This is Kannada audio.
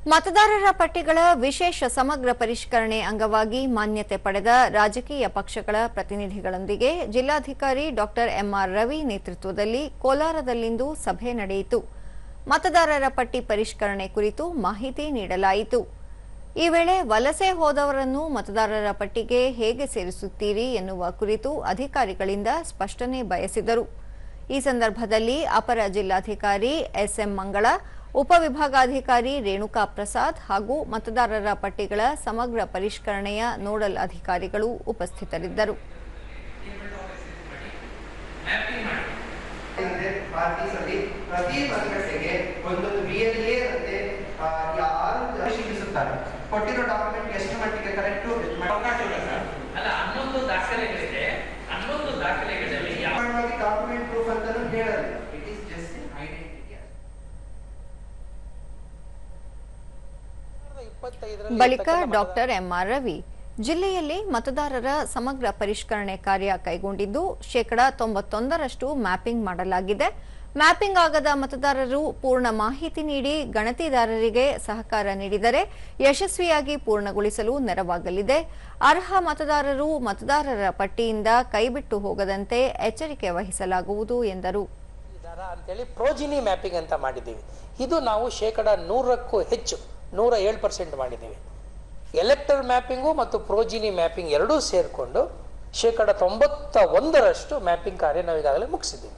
ಮತದಾರರ ಪಟ್ಟಿಗಳ ವಿಶೇಷ ಸಮಗ್ರ ಪರಿಷ್ಕರಣೆ ಅಂಗವಾಗಿ ಮಾನ್ಯತೆ ಪಡೆದ ರಾಜಕೀಯ ಪಕ್ಷಗಳ ಪ್ರತಿನಿಧಿಗಳೊಂದಿಗೆ ಜಿಲ್ಲಾಧಿಕಾರಿ ಡಾಕ್ಟರ್ ಎಂಆರ್ ರವಿ ನೇತೃತ್ವದಲ್ಲಿ ಕೋಲಾರದಲ್ಲಿಂದು ಸಭೆ ನಡೆಯಿತು. ಮತದಾರರ ಪಟ್ಟಿ ಪರಿಷ್ಕರಣೆ ಕುರಿತು ಮಾಹಿತಿ ನೀಡಲಾಯಿತು. ಈ ವೇಳೆ ವಲಸೆ ಹೋದವರನ್ನು ಮತದಾರರ ಪಟ್ಟಿಗೆ ಹೇಗೆ ಸೇರಿಸುತ್ತೀರಿ ಎನ್ನುವ ಕುರಿತು ಅಧಿಕಾರಿಗಳಿಂದ ಸ್ಪಷ್ಟನೆ ಬಯಸಿದರು. ಈ ಸಂದರ್ಭದಲ್ಲಿ ಅಪರ ಜಿಲ್ಲಾಧಿಕಾರಿ ಎಸ್ಎಂ ಮಂಗಳ, ಉಪವಿಭಾಗಾಧಿಕಾರಿ ರೇಣುಕಾ ಪ್ರಸಾದ್ ಹಾಗೂ ಮತದಾರರ ಪಟ್ಟಿಗಳ ಸಮಗ್ರ ಪರಿಷ್ಕರಣೆಯ ನೋಡಲ್ ಅಧಿಕಾರಿಗಳು ಉಪಸ್ಥಿತರಿದ್ದರು. ಬಳಿಕ ಡಾಕ್ಟರ್ ಎಂಆರ್ ರವಿ ಜಿಲ್ಲೆಯಲ್ಲಿ ಮತದಾರರ ಸಮಗ್ರ ಪರಿಷ್ಕರಣೆ ಕಾರ್ಯ ಕೈಗೊಂಡಿದ್ದು ಶೇಕಡಾ 91ರಷ್ಟು ಮ್ಯಾಪಿಂಗ್ ಮಾಡಲಾಗಿದೆ. ಮ್ಯಾಪಿಂಗ್ ಆಗದ ಮತದಾರರು ಪೂರ್ಣ ಮಾಹಿತಿ ನೀಡಿ ಗಣತಿದಾರರಿಗೆ ಸಹಕಾರ ನೀಡಿದರೆ ಯಶಸ್ವಿಯಾಗಿ ಪೂರ್ಣಗೊಳಿಸಲು ನೆರವಾಗಲಿದೆ. ಅರ್ಹ ಮತದಾರರು ಮತದಾರರ ಪಟ್ಟಿಯಿಂದ ಕೈಬಿಟ್ಟು ಹೋಗದಂತೆ ಎಚ್ಚರಿಕೆ ವಹಿಸಲಾಗುವುದು ಎಂದರು. ಅಂತೇಳಿ ಪ್ರೋಜಿನಿ ಮ್ಯಾಪಿಂಗ್ ಅಂತ ಮಾಡಿದ್ದೀವಿ. ಇದು ನಾವು ಶೇಕಡಾ 100ಕ್ಕೂ ಹೆಚ್ಚು 107% ಮಾಡಿದ್ದೀವಿ. ಎಲೆಕ್ಟರ್ ಮ್ಯಾಪಿಂಗು ಮತ್ತು ಪ್ರೋಜಿನಿ ಮ್ಯಾಪಿಂಗ್ ಎರಡೂ ಸೇರಿಕೊಂಡು ಶೇಕಡಾ 91ರಷ್ಟು ಮ್ಯಾಪಿಂಗ್ ಕಾರ್ಯ ನಾವು ಈಗಾಗಲೇ ಮುಗಿಸಿದ್ದೀವಿ.